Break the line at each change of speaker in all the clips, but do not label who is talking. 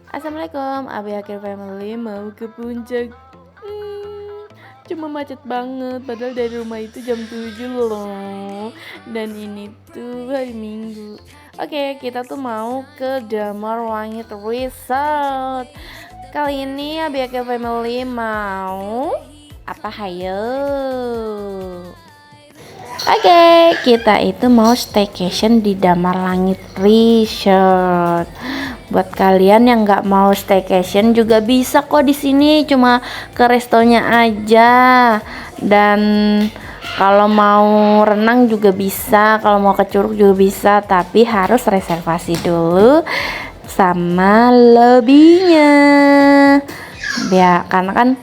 Assalamualaikum, Abi Akhir Family mau ke puncak. Hmm, Cuma macet banget, padahal dari rumah itu jam 7 loh. Dan ini tuh hari Minggu. Oke, kita tuh mau ke Damar Langit Resort. Kali ini Abi Akhir Family mau apa hayo? Oke, kita itu mau staycation di Damar Langit Resort. Buat kalian yang nggak mau staycation juga bisa kok di sini, cuma ke restonya aja. Dan kalau mau renang juga bisa, kalau mau ke curug juga bisa, tapi harus reservasi dulu sama lobbynya. Ya, karena kan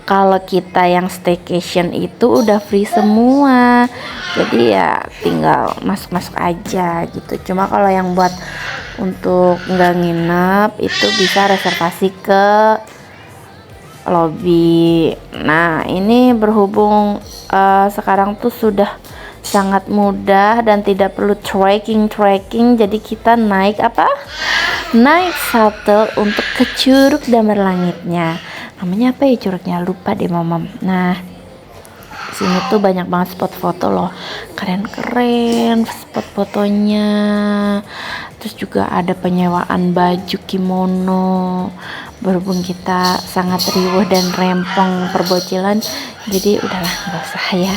kalau kita yang staycation itu udah free semua, jadi ya tinggal masuk-masuk aja gitu. Cuma kalau yang buat untuk nggak nginep itu bisa reservasi ke lobby. Nah, ini berhubung sekarang tuh sudah sangat mudah dan tidak perlu trekking, jadi kita naik shuttle untuk ke Curug Damar Langitnya. Namanya apa ya curugnya, lupa deh mamam. Nah, sini tuh banyak banget spot foto loh, keren-keren spot fotonya. Terus juga ada penyewaan baju kimono. Berhubung kita sangat riuh dan rempong perbocilan, jadi udahlah nggak usah ya,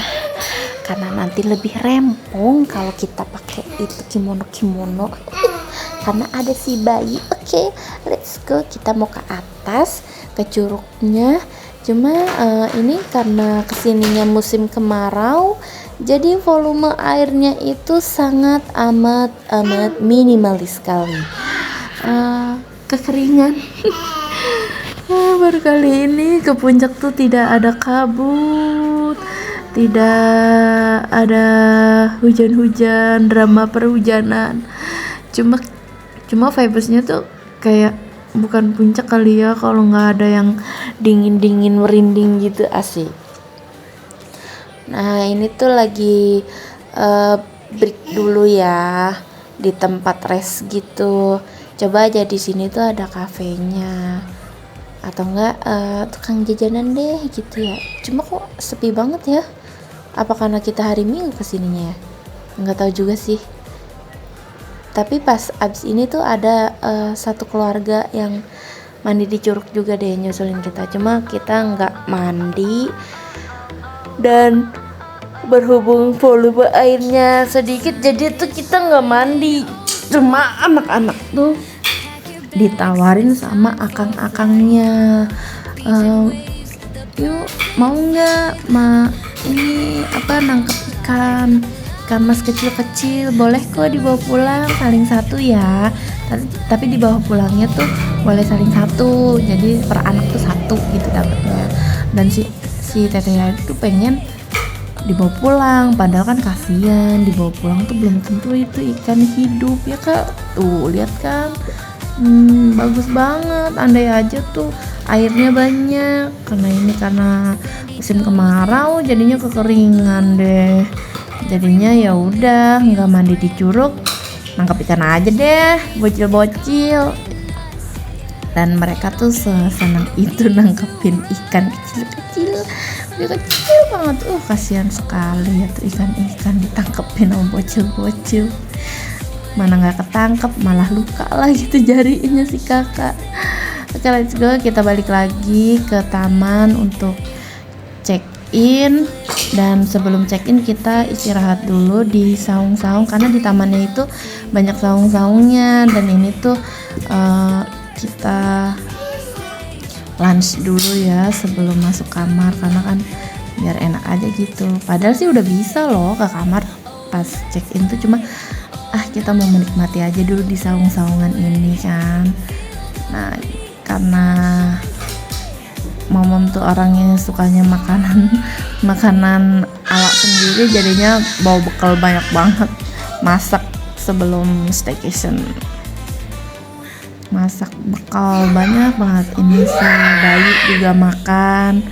karena nanti lebih rempong kalau kita pakai itu kimono karena ada si bayi. Oke, let's go, kita mau ke atas ke curugnya. Cuma ini karena kesininya musim kemarau, jadi volume airnya itu sangat amat minimalis sekali. Kekeringan. Baru kali ini ke puncak tuh tidak ada kabut, tidak ada hujan-hujan, drama perhujanan. Cuma vibesnya tuh kayak bukan puncak kali ya kalau nggak ada yang dingin merinding gitu, asik. Nah, ini tuh lagi break dulu ya di tempat rest gitu. Coba aja di sini tuh ada kafenya atau enggak tukang jajanan deh gitu ya. Cuma kok sepi banget ya, apa karena kita hari Minggu kesininya ya, nggak tahu juga sih. Tapi pas abis ini tuh ada satu keluarga yang mandi di curug juga deh, nyusulin kita. Cuma kita nggak mandi, dan berhubung volume airnya sedikit, jadi tuh kita nggak mandi. Cuma anak-anak tuh ditawarin sama akang-akangnya, yuk mau nggak ini nangkep ikan mas kecil-kecil, boleh kok dibawa pulang saling satu ya. Tapi dibawa pulangnya tuh boleh saling satu, jadi per anak tuh satu gitu dapetnya. Dan si tetehnya itu pengen dibawa pulang, padahal kan kasihan dibawa pulang tuh belum tentu itu ikan hidup ya kak. Tuh lihat kan, bagus banget. Andai aja tuh airnya banyak, karena musim kemarau jadinya kekeringan deh. Jadinya ya udah nggak mandi di curug, nangkap ikan aja deh, bocil-bocil. Dan mereka tuh senang itu nangkepin ikan kecil banget. Kasihan sekali ya tuh ikan ditangkepin sama bocil-bocil. Mana nggak ketangkep, malah luka lah gitu jarinya si kakak. Oke, let's go, kita balik lagi ke taman untuk check in. Dan sebelum check in kita istirahat dulu di saung-saung, karena di tamannya itu banyak saung-saungnya. Dan ini tuh kita lunch dulu ya sebelum masuk kamar, karena kan biar enak aja gitu. Padahal sih udah bisa loh ke kamar pas check in tuh, cuma kita mau menikmati aja dulu di saung-saungan ini kan. Nah, karena momom tuh orangnya sukanya makanan ala sendiri, jadinya bawa bekal banyak banget, masak sebelum staycation, masak bekal banyak banget. Ini sih bayi juga makan,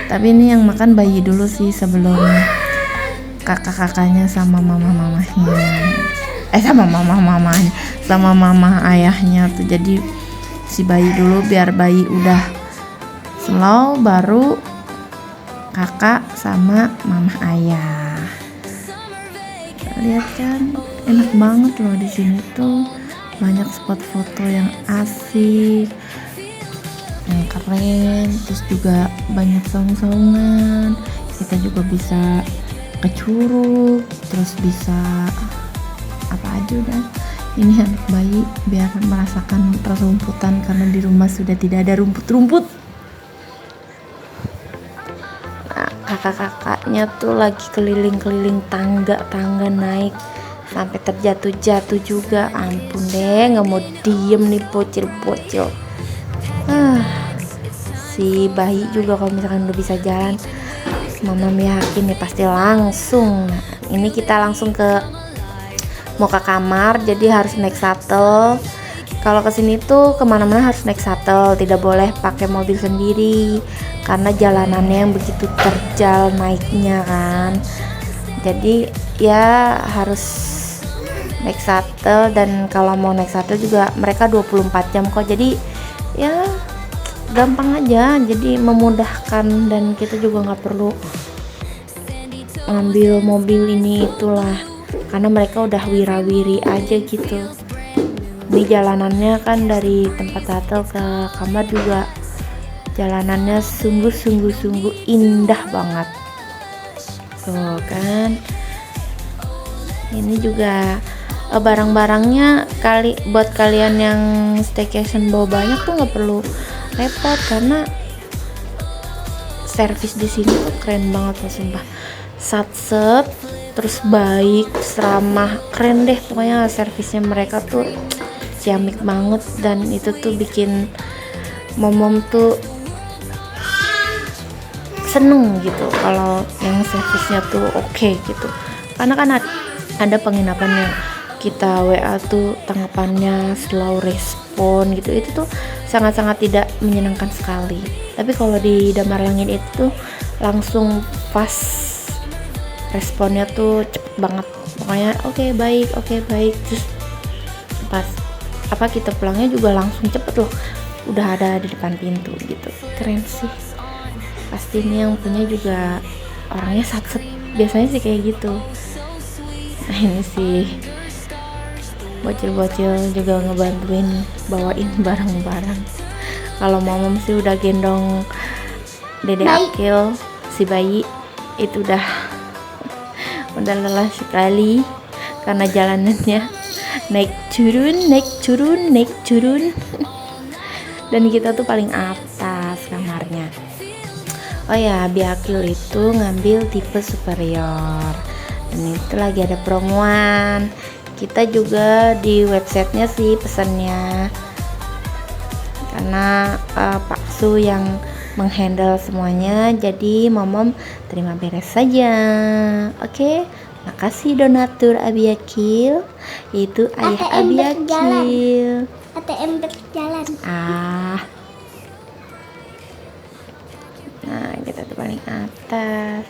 tapi ini yang makan bayi dulu sih sebelum kakak-kakaknya sama mama-mamahnya, sama mama ayahnya tuh. Jadi si bayi dulu biar bayi udah slow, baru kakak sama mama ayah. Lihat kan, enak banget loh di sini tuh, banyak spot foto yang asik, yang keren, terus juga banyak saung-saungan. Kita juga bisa ke curug, terus bisa apa aja udah. Ini anak bayi biar merasakan rumputan karena di rumah sudah tidak ada rumput-rumput. Nah, kakak-kakaknya tuh lagi keliling-keliling tangga naik sampai terjatuh-jatuh juga. Ampun deh, nggak mau diem nih bocil-bocil. Si bayi juga kalau misalkan udah bisa jalan, mama yakin nih pasti langsung. Nah, ini kita langsung mau ke kamar, jadi harus naik shuttle. Kalau kesini tuh kemana-mana harus naik shuttle, tidak boleh pakai mobil sendiri karena jalanannya yang begitu terjal naiknya kan. Jadi ya harus naik shuttle, dan kalau mau naik shuttle juga mereka 24 jam kok, jadi ya gampang aja, jadi memudahkan, dan kita juga nggak perlu ngambil mobil ini itulah karena mereka udah wirawiri aja gitu. Ini jalanannya kan dari tempat shuttle ke kamar juga jalanannya sungguh indah banget tuh kan. Ini juga barang-barangnya buat kalian yang staycation bawa banyak tuh nggak perlu repot karena servis di sini tuh keren banget loh, sumpah. Satset, terus baik, ramah, keren deh pokoknya servisnya mereka tuh ciamik banget, dan itu tuh bikin momom tuh seneng gitu kalau yang servisnya tuh oke gitu. Karena kan ada penginapan yang kita WA tuh tanggapannya slow respon gitu, itu tuh sangat-sangat tidak menyenangkan sekali. Tapi kalau di Damar Langit itu langsung pas, responnya tuh cepet banget pokoknya. Oke, baik, terus pas kita pulangnya juga langsung cepet loh, udah ada di depan pintu gitu. Keren sih, pasti ini yang punya juga orangnya satset, biasanya sih kayak gitu. Nah, ini sih bocil-bocil juga ngebantuin bawain barang-barang. Kalau momom sih udah gendong Dede Akil, si bayi itu udah lelah sekali karena jalanannya naik turun dan kita tuh paling atas kamarnya. Oh ya, Biakil itu ngambil tipe superior, dan itu lagi ada promoan. Kita juga di websitenya sih pesannya, karena Pak Su yang menghandle semuanya, jadi momom terima beres saja. Oke, makasih donatur Abiakil, itu ayah Abiakil.
ATM berjalan.
Nah, kita tuh paling atas,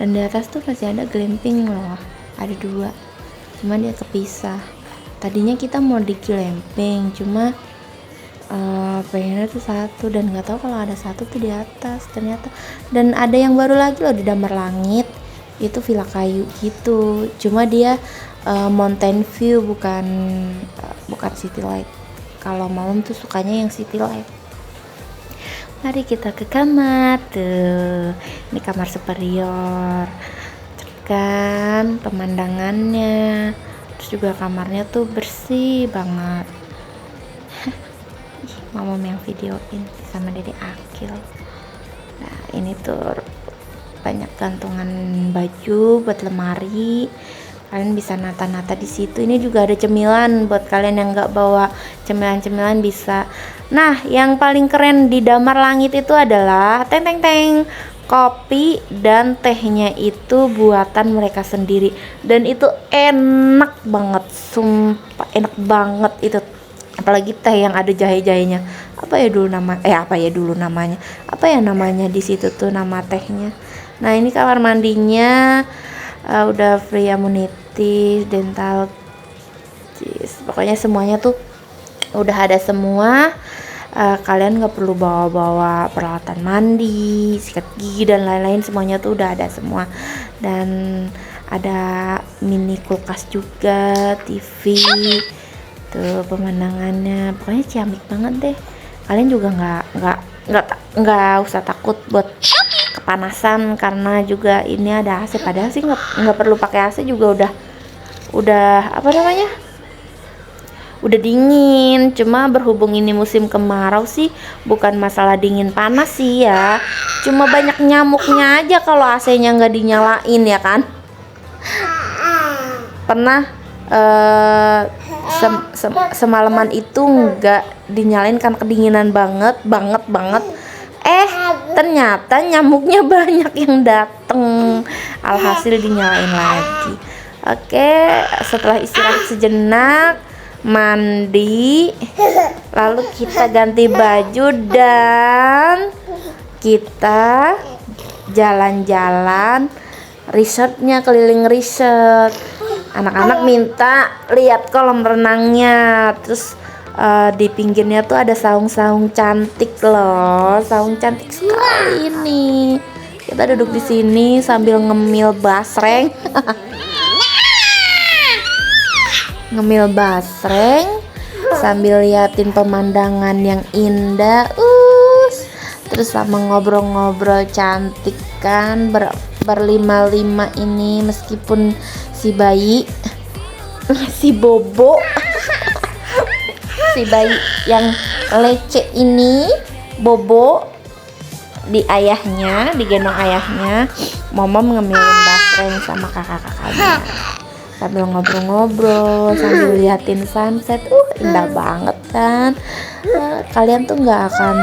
dan di atas tuh masih ada glamping loh, ada 2, cuma dia kepisah. Tadinya kita mau di glamping, cuma pengennya tuh 1, dan nggak tahu kalau ada 1 tuh di atas ternyata. Dan ada yang baru lagi loh di Damar Langit, itu villa kayu gitu, cuma dia mountain view, bukan city light. Kalau malam tuh sukanya yang city light. Mari kita ke kamar tuh, ini kamar superior kan, pemandangannya, terus juga kamarnya tuh bersih banget. Mama yang videoin sama Dede Akil. Nah, ini tuh banyak gantungan baju buat lemari, kalian bisa nata-nata di situ. Ini juga ada cemilan buat kalian yang nggak bawa cemilan bisa. Nah, yang paling keren di Damar Langit itu adalah teng kopi dan tehnya itu buatan mereka sendiri, dan itu enak banget, sumpah enak banget itu. Apalagi teh yang ada jahe-jahenya. Apa ya namanya di situ tuh nama tehnya. Nah, ini kamar mandinya udah free amenities, dental, pokoknya semuanya tuh udah ada semua. kalian nggak perlu bawa-bawa peralatan mandi, sikat gigi dan lain-lain, semuanya tuh udah ada semua. Dan ada mini kulkas juga, TV, tuh pemandangannya pokoknya ciamik banget deh. Kalian juga nggak usah takut buat kepanasan, karena juga ini ada AC. Padahal sih nggak perlu pakai AC juga udah apa namanya, udah dingin. Cuma berhubung ini musim kemarau sih, bukan masalah dingin panas sih ya, cuma banyak nyamuknya aja kalau AC-nya nggak dinyalain ya kan. Pernah semalaman itu nggak dinyalain kan, kedinginan banget. Ternyata nyamuknya banyak yang dateng, alhasil dinyalain lagi. Oke, setelah istirahat sejenak, mandi, lalu kita ganti baju dan kita jalan-jalan resortnya, keliling resort. Anak-anak minta lihat kolam renangnya, terus di pinggirnya tuh ada saung-saung cantik loh, saung cantik sekali ini. Kita duduk di sini sambil ngemil basreng, ngemil basreng sambil liatin pemandangan yang indah, terus sama ngobrol-ngobrol cantik kan, berlima-lima ini. Meskipun si bayi, si Bobo, si bayi yang leceh ini, Bobo, digendong ayahnya. Momom ngemilin basreng sama kakak-kakaknya sambil ngobrol-ngobrol, sambil liatin sunset. Indah banget kan. Kalian tuh nggak akan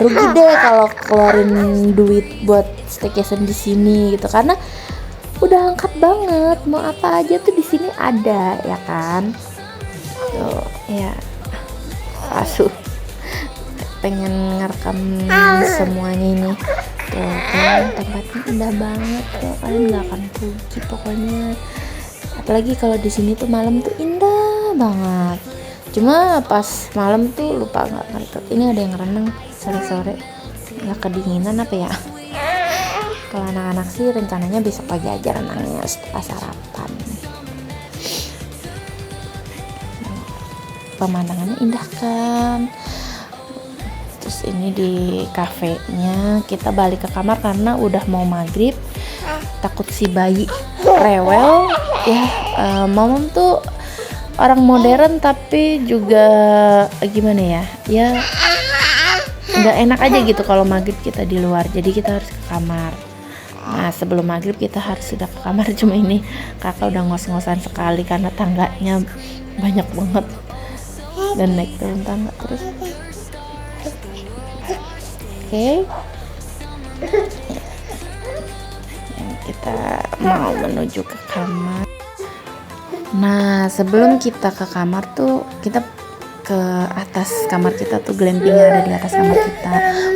rugi deh kalau keluarin duit buat staycation di sini gitu, karena udah lengkap banget. Mau apa aja tuh di sini ada ya kan. Tuh ya, asuh pengen ngerekam semuanya ini. Tuh kan tempatnya indah banget tuh, kalian nggak akan rugi pokoknya. Apalagi kalau di sini tuh malam tuh indah banget. Cuma pas malam tuh lupa nggak ini ada yang renang sore-sore, nggak kedinginan apa ya. Kalau anak-anak sih rencananya besok pagi aja renangnya setelah sarapan. Pemandangannya indah kan. Terus ini di kafenya, kita balik ke kamar karena udah mau maghrib. Takut si bayi rewel ya. Momom tuh orang modern tapi juga gimana ya nggak enak aja gitu kalau maghrib kita di luar, jadi kita harus ke kamar. Nah sebelum maghrib kita harus sudah ke kamar. Cuma ini kakak udah ngos-ngosan sekali karena tangganya banyak banget dan naik turun tangga terus. Oke. Kita mau menuju ke kamar. Nah sebelum kita ke kamar tuh kita ke atas kamar kita tuh, glampingnya ada di atas kamar kita.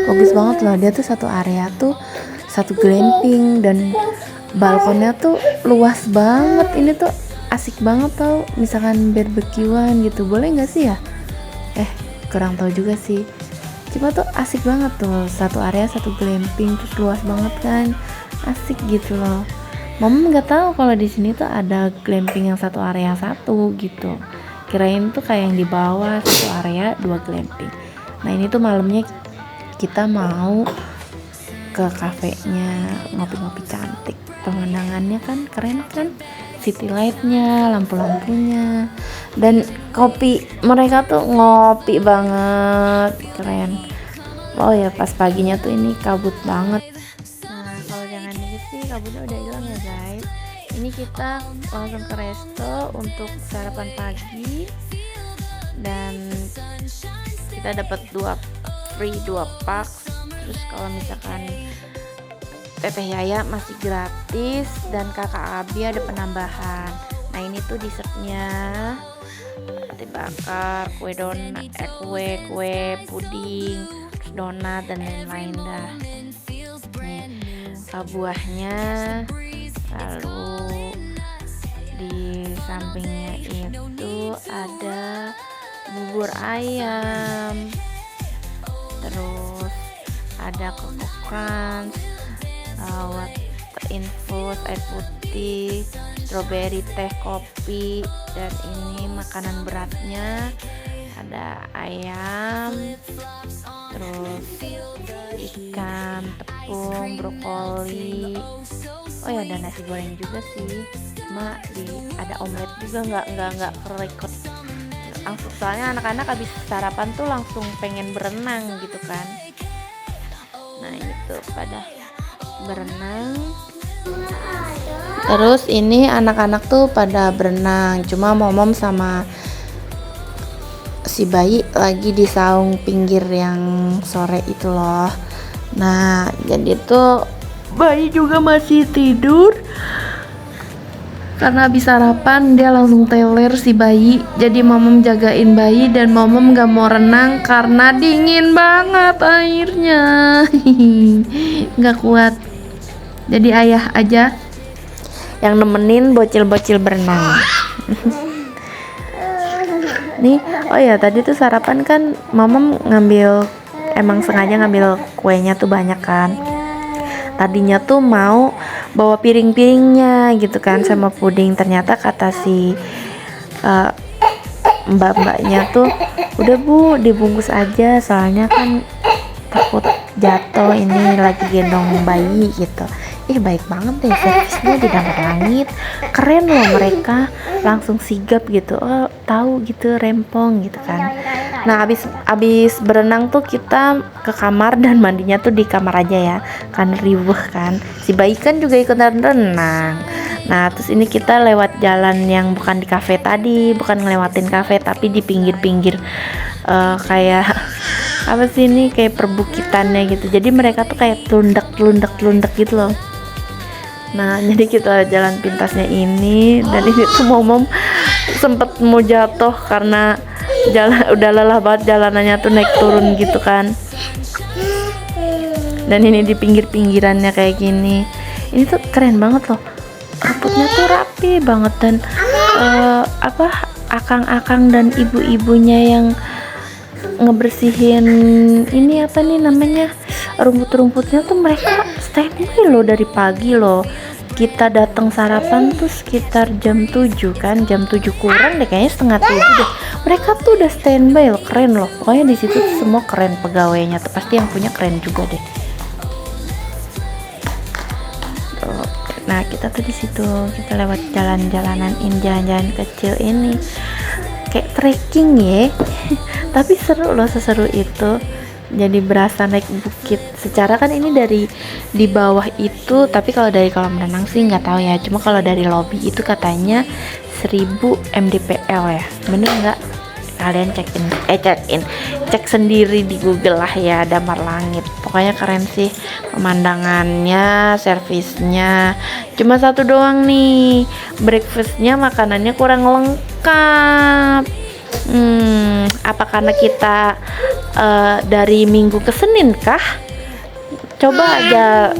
Bagus banget loh, dia tuh satu area tuh satu glamping dan balkonnya tuh luas banget. Ini tuh asik banget tau, misalkan barbekyuan gitu, boleh nggak sih ya? Kurang tahu juga sih. Cuma tuh asik banget tuh, satu area satu glamping terus luas banget kan, asik gitu loh. Mama nggak tahu kalau di sini tuh ada glamping yang satu area satu gitu. Kirain tuh kayak yang di bawah satu area dua glamping. Nah ini tuh malamnya kita mau ke kafenya ngopi-ngopi cantik. Pemandangannya kan keren kan, city lightnya, lampu-lampunya, dan kopi mereka tuh ngopi banget, keren. Oh ya pas paginya tuh ini kabut banget. Nah kalau jangan dikit sih kabutnya udah hilang ya guys. Ini kita langsung ke resto untuk sarapan pagi dan kita dapat 2 pak. Terus kalau misalkan Teteh Yaya masih gratis dan Kakak Abi ada penambahan. Nah ini tuh dessertnya, roti bakar, kue puding, donat dan lain-lain dah. Nih buahnya, lalu di sampingnya itu ada bubur ayam. terus ada Coco Crunch, water infus, air putih, strawberry, teh, kopi, dan ini makanan beratnya ada ayam, terus ikan, tepung, brokoli. Oh ya, ada nasi goreng juga sih, cuma ada omelet juga, nggak kerekot langsung, soalnya anak-anak habis sarapan tuh langsung pengen berenang gitu kan. Nah itu pada berenang, terus ini anak-anak tuh pada berenang, cuma momom sama si bayi lagi di saung pinggir yang sore itu loh. Nah jadi tuh bayi juga masih tidur karena habis sarapan, dia langsung teler si bayi. Jadi momom jagain bayi dan momom gak mau renang karena dingin banget airnya. Gak kuat, jadi ayah aja yang nemenin bocil-bocil berenang. Nih, oh ya tadi tuh sarapan kan momom emang sengaja ngambil kuenya tuh banyak kan. Tadinya tuh mau bawa piring-piringnya gitu kan sama puding, ternyata kata si mbak-mbaknya tuh udah bu dibungkus aja, soalnya kan takut jatuh, ini lagi gendong bayi gitu. Baik banget deh servisnya di Damar Langit, keren loh mereka, langsung sigap gitu, oh tahu gitu, rempong gitu kan. Nah abis berenang tuh kita ke kamar dan mandinya tuh di kamar aja ya, kan riuh kan, si bayi kan juga ikutan renang. Nah terus ini kita lewat jalan yang bukan di kafe tadi, bukan ngelewatin kafe tapi di pinggir-pinggir kayak apa sih ini, kayak perbukitannya gitu, jadi mereka tuh kayak telundak gitu loh. Nah jadi kita jalan pintasnya ini, dan ini tuh momom sempet mau jatuh karena udah lelah banget jalanannya tuh naik turun gitu kan. Dan ini di pinggir-pinggirannya kayak gini, ini tuh keren banget loh, rumputnya tuh rapi banget, dan akang-akang dan ibu-ibunya yang ngebersihin ini apa nih namanya, rumput-rumputnya tuh mereka standby loh dari pagi loh. Kita datang sarapan tuh sekitar jam 7 kan, jam 7 kurang deh kayaknya, setengah 7 deh. Mereka tuh udah standby loh, keren loh. Pokoknya di situ semua keren, pegawainya tuh pasti yang punya keren juga deh. Tuh. Nah kita tuh di situ, kita lewat jalan-jalanan ini, jalan-jalan kecil ini, kayak trekking ya. Tapi seru loh, seseru itu. Jadi berasa naik bukit. Secara kan ini dari di bawah itu, tapi kalau dari kolam renang sih nggak tahu ya. Cuma kalau dari lobby itu katanya 1000 mdpl ya. Bener nggak? Kalian cek sendiri di Google lah ya, Damar Langit. Pokoknya keren sih pemandangannya, servisnya. Cuma satu doang nih, breakfastnya makanannya kurang lengkap. Apa karena kita dari Minggu ke Senin kah? Coba aja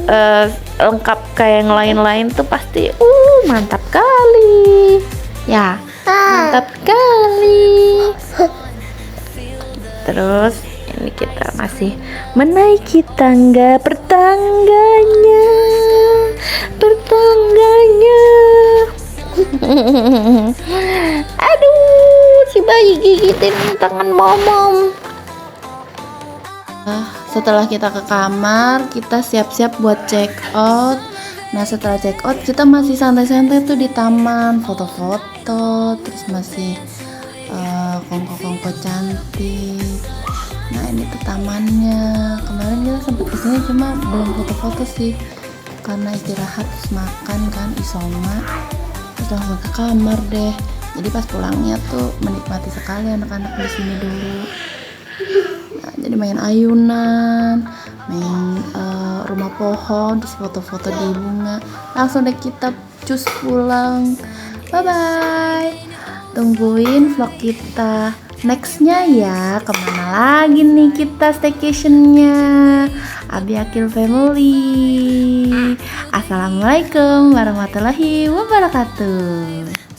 lengkap kayak yang lain-lain tuh pasti mantap kali ya, mantap kali. Terus ini kita masih menaiki tangga, pertangganya aduh, si bayi gigitin tangan momom. Setelah kita ke kamar, kita siap-siap buat check out. Nah setelah check out kita masih santai-santai tuh di taman, foto-foto, terus masih kongko-kongko cantik. Nah ini tuh tamannya. Kemarin kita sempat kesini cuma belum foto-foto sih, karena istirahat terus makan kan isoma, terus langsung ke kamar deh. Jadi pas pulangnya tuh menikmati sekali anak-anak di sini dulu. Nah, jadi main ayunan, main rumah pohon, terus foto-foto di bunga. Langsung deh kita cus pulang. Bye bye. Tungguin vlog kita nextnya ya. Kemana lagi nih kita staycationnya? Abi Akil Family. Assalamualaikum warahmatullahi wabarakatuh.